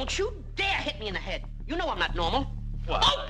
Don't you dare hit me in the head. You know I'm not normal. Why? Oh!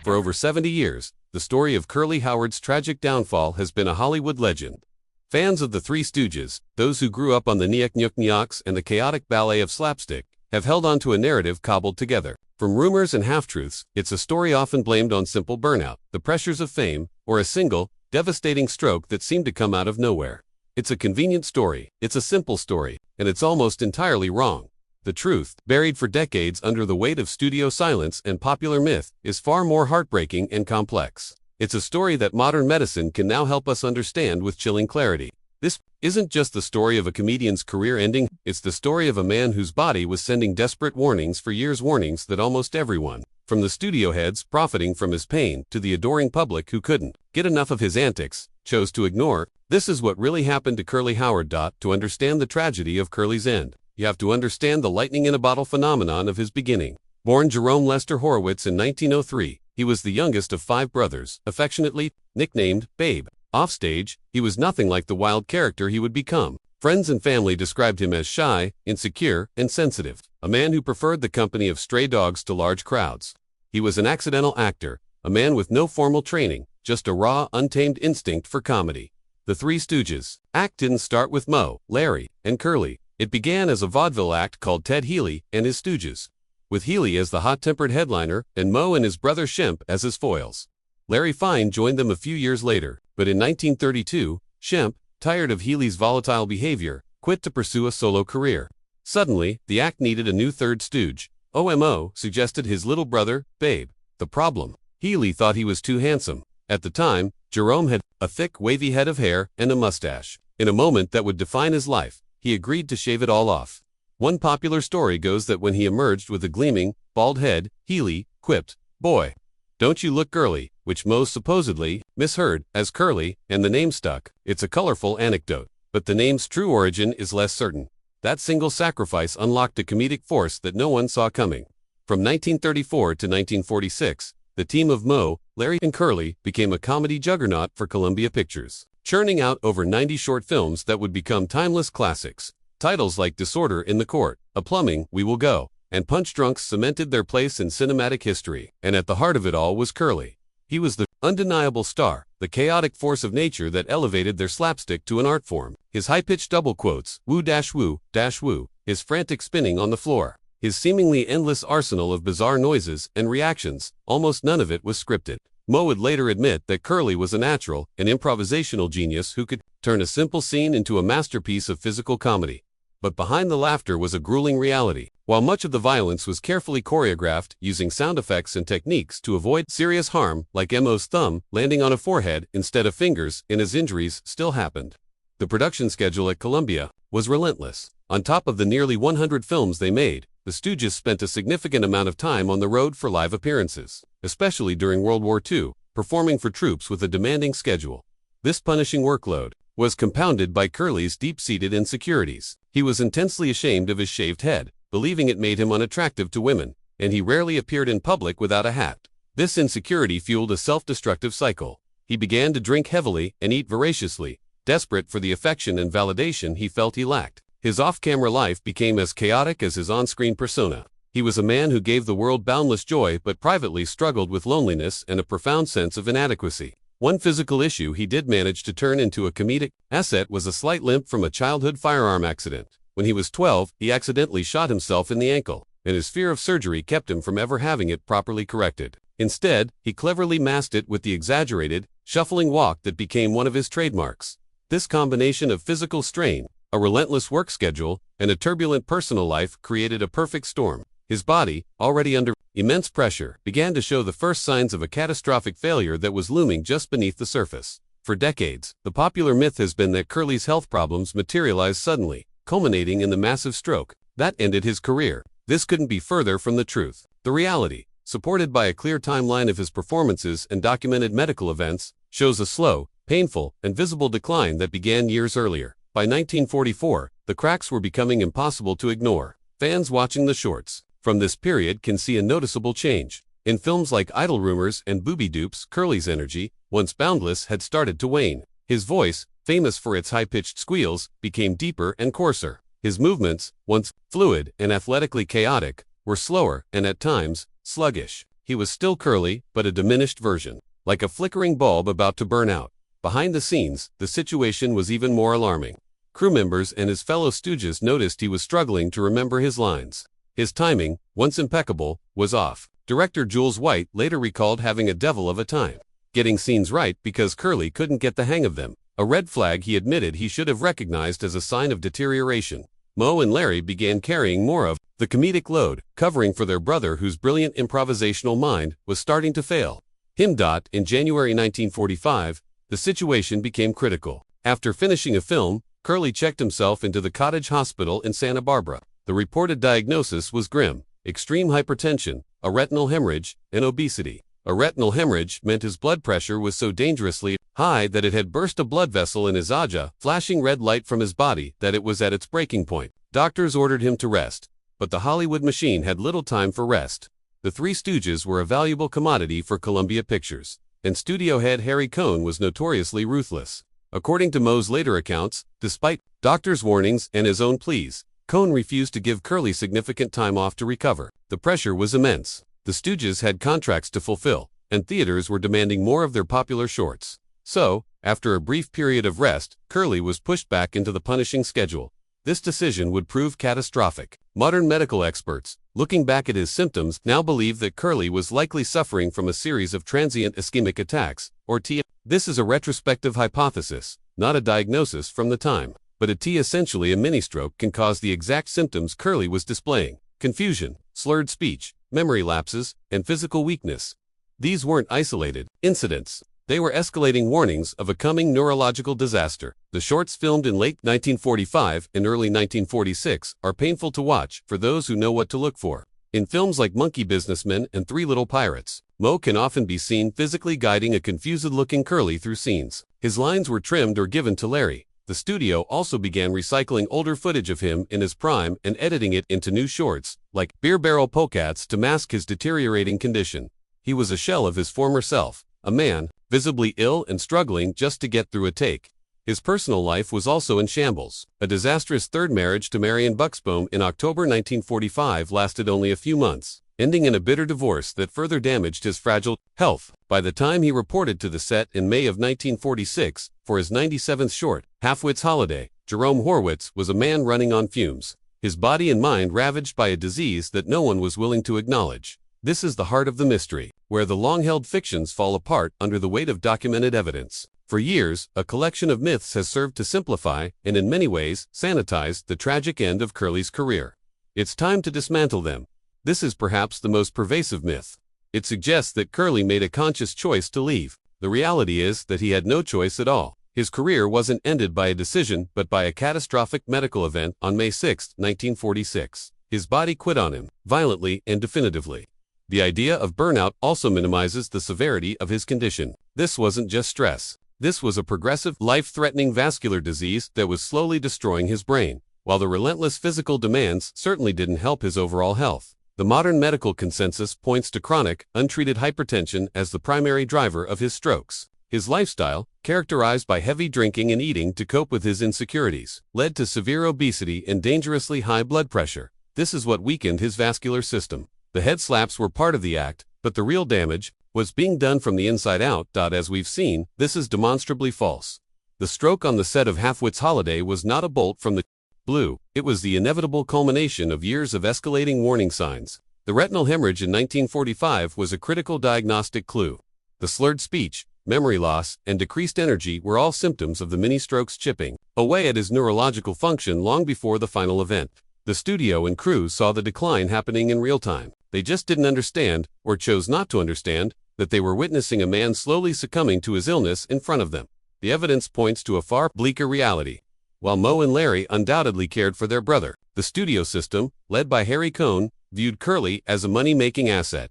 For over 70 years, the story of Curly Howard's tragic downfall has been a Hollywood legend. Fans of the Three Stooges, those who grew up on the Nyuk-Nyuk-Nyuks and the chaotic ballet of slapstick, have held on to a narrative cobbled together. From rumors and half-truths, it's a story often blamed on simple burnout, the pressures of fame, or a single, devastating stroke that seemed to come out of nowhere. It's a convenient story, it's a simple story, and it's almost entirely wrong. The truth, buried for decades under the weight of studio silence and popular myth, is far more heartbreaking and complex. It's a story that modern medicine can now help us understand with chilling clarity. This isn't just the story of a comedian's career ending, it's the story of a man whose body was sending desperate warnings for years, warnings that almost everyone, from the studio heads profiting from his pain to the adoring public who couldn't get enough of his antics, chose to ignore. This is what really happened to Curly Howard. To understand the tragedy of Curly's end, you have to understand the lightning-in-a-bottle phenomenon of his beginning. Born Jerome Lester Horowitz in 1903, he was the youngest of 5 brothers, affectionately nicknamed Babe. Offstage, he was nothing like the wild character he would become. Friends and family described him as shy, insecure, and sensitive, a man who preferred the company of stray dogs to large crowds. He was an accidental actor, a man with no formal training, just a raw, untamed instinct for comedy. The Three Stooges act didn't start with Moe, Larry, and Curly. It began as a vaudeville act called Ted Healy and his Stooges, with Healy as the hot-tempered headliner and Moe and his brother Shemp as his foils. Larry Fine joined them a few years later, but in 1932, Shemp, tired of Healy's volatile behavior, quit to pursue a solo career. Suddenly, the act needed a new third stooge. OMO suggested his little brother, Babe. The problem? Healy thought he was too handsome. At the time, Jerome had a thick, wavy head of hair and a mustache. In a moment that would define his life, he agreed to shave it all off. One popular story goes that when he emerged with a gleaming, bald head, Healy quipped, "Boy, don't you look girly," which Moe supposedly misheard as Curly, and the name stuck. It's a colorful anecdote, but the name's true origin is less certain. That single sacrifice unlocked a comedic force that no one saw coming. From 1934 to 1946, the team of Moe, Larry, and Curly became a comedy juggernaut for Columbia Pictures, churning out over 90 short films that would become timeless classics. Titles like Disorder in the Court, A Plumbing, We Will Go, and Punch Drunks cemented their place in cinematic history. And at the heart of it all was Curly. He was the undeniable star, the chaotic force of nature that elevated their slapstick to an art form. His high-pitched double quotes, woo-woo, his frantic spinning on the floor, his seemingly endless arsenal of bizarre noises and reactions, almost none of it was scripted. Moe would later admit that Curly was a natural, an improvisational genius who could turn a simple scene into a masterpiece of physical comedy. But behind the laughter was a grueling reality. While much of the violence was carefully choreographed using sound effects and techniques to avoid serious harm, like Mo's thumb landing on a forehead instead of fingers, and his injuries still happened. The production schedule at Columbia was relentless. On top of the nearly 100 films they made, the Stooges spent a significant amount of time on the road for live appearances, especially during World War II, performing for troops with a demanding schedule. This punishing workload was compounded by Curly's deep-seated insecurities. He was intensely ashamed of his shaved head, believing it made him unattractive to women, and he rarely appeared in public without a hat. This insecurity fueled a self-destructive cycle. He began to drink heavily and eat voraciously, desperate for the affection and validation he felt he lacked. His off-camera life became as chaotic as his on-screen persona. He was a man who gave the world boundless joy but privately struggled with loneliness and a profound sense of inadequacy. One physical issue he did manage to turn into a comedic asset was a slight limp from a childhood firearm accident. When he was 12, he accidentally shot himself in the ankle, and his fear of surgery kept him from ever having it properly corrected. Instead, he cleverly masked it with the exaggerated, shuffling walk that became one of his trademarks. This combination of physical strain, a relentless work schedule, and a turbulent personal life created a perfect storm. His body, already under immense pressure, began to show the first signs of a catastrophic failure that was looming just beneath the surface. For decades, the popular myth has been that Curly's health problems materialized suddenly, culminating in the massive stroke that ended his career. This couldn't be further from the truth. The reality, supported by a clear timeline of his performances and documented medical events, shows a slow, painful, and visible decline that began years earlier. By 1944, the cracks were becoming impossible to ignore. Fans watching the shorts from this period can see a noticeable change. In films like Idle Rumors and Booby Dupes, Curly's energy, once boundless, had started to wane. His voice, famous for its high-pitched squeals, became deeper and coarser. His movements, once fluid and athletically chaotic, were slower and at times sluggish. He was still Curly, but a diminished version, like a flickering bulb about to burn out. Behind the scenes, the situation was even more alarming. Crew members and his fellow Stooges noticed he was struggling to remember his lines. His timing, once impeccable, was off. Director Jules White later recalled having a devil of a time getting scenes right because Curly couldn't get the hang of them, a red flag he admitted he should have recognized as a sign of deterioration. Moe and Larry began carrying more of the comedic load, covering for their brother whose brilliant improvisational mind was starting to fail him. In January 1945, the situation became critical. After finishing a film, Curly checked himself into the Cottage Hospital in Santa Barbara. The reported diagnosis was grim: extreme hypertension, a retinal hemorrhage, and obesity. A retinal hemorrhage meant his blood pressure was so dangerously high that it had burst a blood vessel in his aja, flashing red light from his body that it was at its breaking point. Doctors ordered him to rest, but the Hollywood machine had little time for rest. The Three Stooges were a valuable commodity for Columbia Pictures, and studio head Harry Cohn was notoriously ruthless. According to Moe's later accounts, despite doctors' warnings and his own pleas, Cohn refused to give Curly significant time off to recover. The pressure was immense. The Stooges had contracts to fulfill, and theaters were demanding more of their popular shorts. So, after a brief period of rest, Curly was pushed back into the punishing schedule. This decision would prove catastrophic. Modern medical experts, looking back at his symptoms, now believe that Curly was likely suffering from a series of transient ischemic attacks, or TIA. This is a retrospective hypothesis, not a diagnosis from the time. But a TIA, essentially a mini-stroke, can cause the exact symptoms Curly was displaying: confusion, slurred speech, memory lapses, and physical weakness. These weren't isolated incidents. They were escalating warnings of a coming neurological disaster. The shorts, filmed in late 1945 and early 1946, are painful to watch for those who know what to look for. In films like Monkey Businessmen and Three Little Pirates, Moe can often be seen physically guiding a confused-looking Curly through scenes. His lines were trimmed or given to Larry. The studio also began recycling older footage of him in his prime and editing it into new shorts, like Beer Barrel Polecats, to mask his deteriorating condition. He was a shell of his former self, a man, visibly ill and struggling just to get through a take. His personal life was also in shambles. A disastrous third marriage to Marion Buxbaum in October 1945 lasted only a few months, ending in a bitter divorce that further damaged his fragile health. By the time he reported to the set in May of 1946 for his 97th short, Halfwit's Holiday, Jerome Horwitz was a man running on fumes, his body and mind ravaged by a disease that no one was willing to acknowledge. This is the heart of the mystery, where the long-held fictions fall apart under the weight of documented evidence. For years, a collection of myths has served to simplify and in many ways sanitize the tragic end of Curly's career. It's time to dismantle them. This is perhaps the most pervasive myth. It suggests that Curly made a conscious choice to leave. The reality is that he had no choice at all. His career wasn't ended by a decision but by a catastrophic medical event on May 6, 1946. His body quit on him, violently and definitively. The idea of burnout also minimizes the severity of his condition. This wasn't just stress. This was a progressive, life-threatening vascular disease that was slowly destroying his brain. While the relentless physical demands certainly didn't help his overall health, the modern medical consensus points to chronic, untreated hypertension as the primary driver of his strokes. His lifestyle, characterized by heavy drinking and eating to cope with his insecurities, led to severe obesity and dangerously high blood pressure. This is what weakened his vascular system. The head slaps were part of the act, but the real damage was being done from the inside out. As we've seen, this is demonstrably false. The stroke on the set of Halfwit's Holiday was not a bolt from the blue. It was the inevitable culmination of years of escalating warning signs. The retinal hemorrhage in 1945 was a critical diagnostic clue. The slurred speech, memory loss, and decreased energy were all symptoms of the mini-stroke's chipping away at his neurological function long before the final event. The studio and crew saw the decline happening in real time. They just didn't understand, or chose not to understand, that they were witnessing a man slowly succumbing to his illness in front of them. The evidence points to a far bleaker reality. While Moe and Larry undoubtedly cared for their brother, the studio system, led by Harry Cohn, viewed Curly as a money-making asset.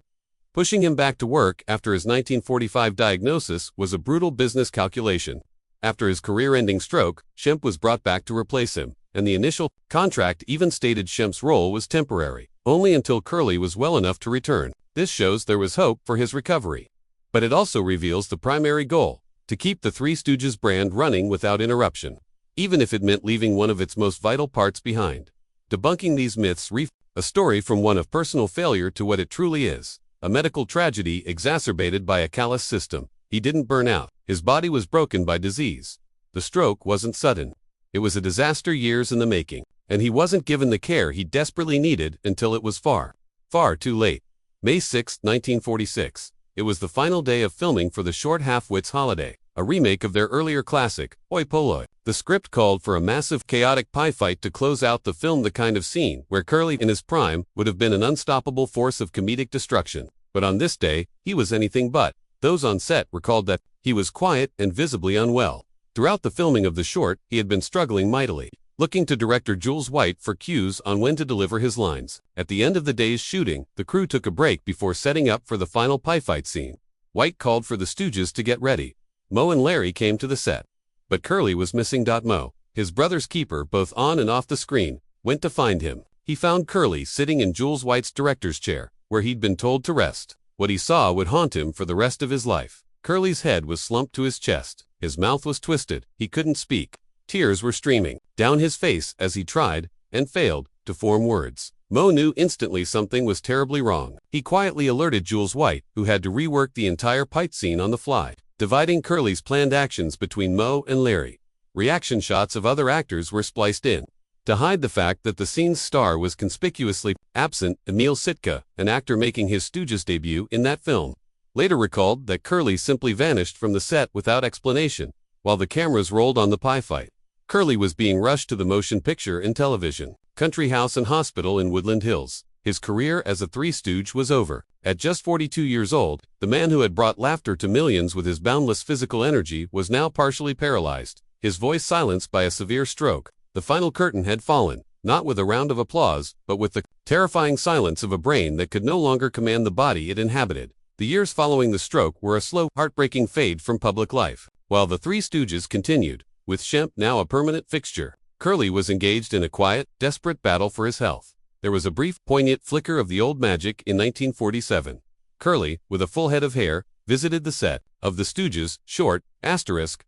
Pushing him back to work after his 1945 diagnosis was a brutal business calculation. After his career-ending stroke, Shemp was brought back to replace him, and the initial contract even stated Shemp's role was temporary, only until Curly was well enough to return. This shows there was hope for his recovery. But it also reveals the primary goal: to keep the Three Stooges brand running without interruption. even if it meant leaving one of its most vital parts behind. Debunking these myths, a story from one of personal failure to what it truly is, a medical tragedy exacerbated by a callous system. He didn't burn out. His body was broken by disease. The stroke wasn't sudden. It was a disaster years in the making, and he wasn't given the care he desperately needed until it was far, far too late. May 6, 1946. It was the final day of filming for the short Half-Wits Holiday, a remake of their earlier classic, Oi Polloi. The script called for a massive chaotic pie fight to close out the film, the kind of scene where Curly in his prime would have been an unstoppable force of comedic destruction. But on this day, he was anything but. Those on set recalled that he was quiet and visibly unwell. Throughout the filming of the short, he had been struggling mightily, looking to director Jules White for cues on when to deliver his lines. At the end of the day's shooting, the crew took a break before setting up for the final pie fight scene. White called for the Stooges to get ready. Moe and Larry came to the set. But Curly was missing. Moe, his brother's keeper both on and off the screen, went to find him. He found Curly sitting in Jules White's director's chair, where he'd been told to rest. What he saw would haunt him for the rest of his life. Curly's head was slumped to his chest. His mouth was twisted. He couldn't speak. Tears were streaming down his face as he tried, and failed, to form words. Moe knew instantly something was terribly wrong. He quietly alerted Jules White, who had to rework the entire fight scene on the fly, dividing Curly's planned actions between Moe and Larry. Reaction shots of other actors were spliced in to hide the fact that the scene's star was conspicuously absent. Emil Sitka, an actor making his Stooges debut in that film, later recalled that Curly simply vanished from the set without explanation while the cameras rolled on the pie fight. Curly was being rushed to the motion picture and television Country House and Hospital in Woodland Hills. His career as a Three Stooge was over. At just 42 years old, the man who had brought laughter to millions with his boundless physical energy was now partially paralyzed, his voice silenced by a severe stroke. The final curtain had fallen, not with a round of applause, but with the terrifying silence of a brain that could no longer command the body it inhabited. The years following the stroke were a slow, heartbreaking fade from public life. While the Three Stooges continued, with Shemp now a permanent fixture, Curly was engaged in a quiet, desperate battle for his health. There was a brief, poignant flicker of the old magic in 1947. Curly, with a full head of hair, visited the set of the Stooges' short,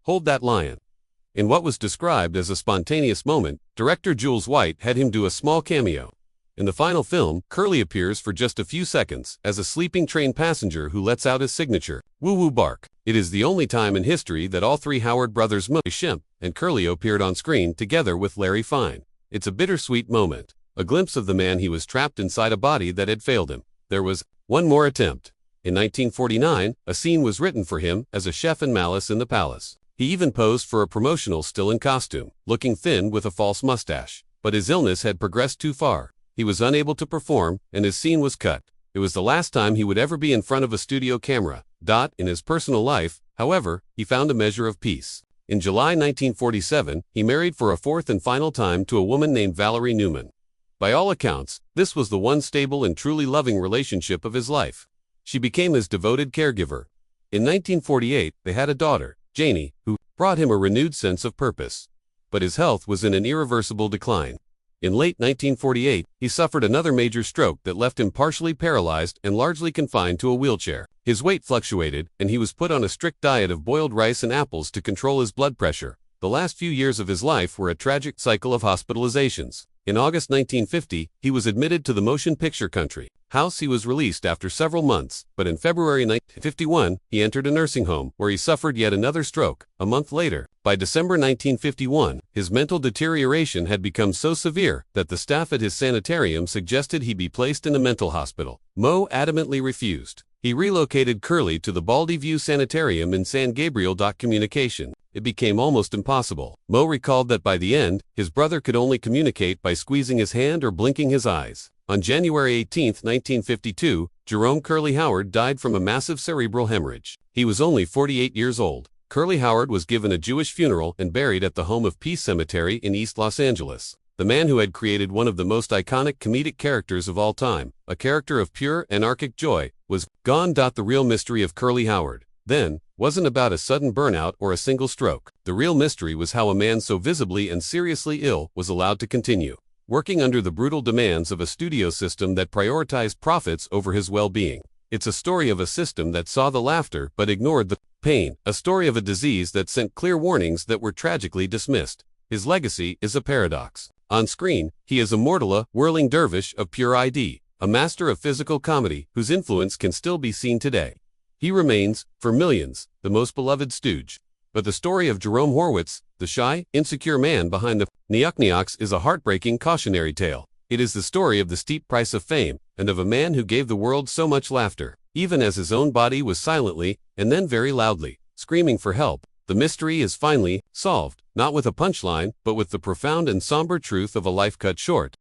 Hold That Lion. In what was described as a spontaneous moment, director Jules White had him do a small cameo. In the final film, Curly appears for just a few seconds as a sleeping train passenger who lets out his signature woo-woo bark. It is the only time in history that all three Howard brothers, Moe, Shemp, and Curly, appeared on screen together with Larry Fine. It's a bittersweet moment, a glimpse of the man he was trapped inside a body that had failed him. There was one more attempt. In 1949, a scene was written for him as a chef in Malice in the Palace. He even posed for a promotional still in costume, looking thin with a false mustache. But his illness had progressed too far. He was unable to perform, and his scene was cut. It was the last time he would ever be in front of a studio camera. In his personal life, however, he found a measure of peace. In July 1947, he married for a fourth and final time to a woman named Valerie Newman. By all accounts, this was the one stable and truly loving relationship of his life. She became his devoted caregiver. In 1948, they had a daughter, Janie, who brought him a renewed sense of purpose. But his health was in an irreversible decline. In late 1948, he suffered another major stroke that left him partially paralyzed and largely confined to a wheelchair. His weight fluctuated, and he was put on a strict diet of boiled rice and apples to control his blood pressure. The last few years of his life were a tragic cycle of hospitalizations. In August 1950, he was admitted to the motion picture Country House. He was released after several months, but in February 1951, he entered a nursing home where he suffered yet another stroke. A month later, by December 1951, his mental deterioration had become so severe that the staff at his sanitarium suggested he be placed in a mental hospital. Moe adamantly refused. He relocated Curly to the Baldy View Sanitarium in San Gabriel. Communication. It became almost impossible. Moe recalled that by the end, his brother could only communicate by squeezing his hand or blinking his eyes. On January 18, 1952, Jerome Curly Howard died from a massive cerebral hemorrhage. He was only 48 years old. Curly Howard was given a Jewish funeral and buried at the Home of Peace Cemetery in East Los Angeles. The man who had created one of the most iconic comedic characters of all time, a character of pure, anarchic joy, was gone. The real mystery of Curly Howard, then, wasn't about a sudden burnout or a single stroke. The real mystery was how a man so visibly and seriously ill was allowed to continue working under the brutal demands of a studio system that prioritized profits over his well-being. It's a story of a system that saw the laughter but ignored the pain, a story of a disease that sent clear warnings that were tragically dismissed. his legacy is a paradox. On screen, he is a mortala, whirling dervish of pure ID, a master of physical comedy whose influence can still be seen today. He remains, for millions, the most beloved stooge. But the story of Jerome Horwitz, the shy, insecure man behind the Nyuk is a heartbreaking cautionary tale. It is the story of the steep price of fame, and of a man who gave the world so much laughter, even as his own body was silently, and then very loudly, screaming for help. The mystery is finally solved, not with a punchline, but with the profound and somber truth of a life cut short.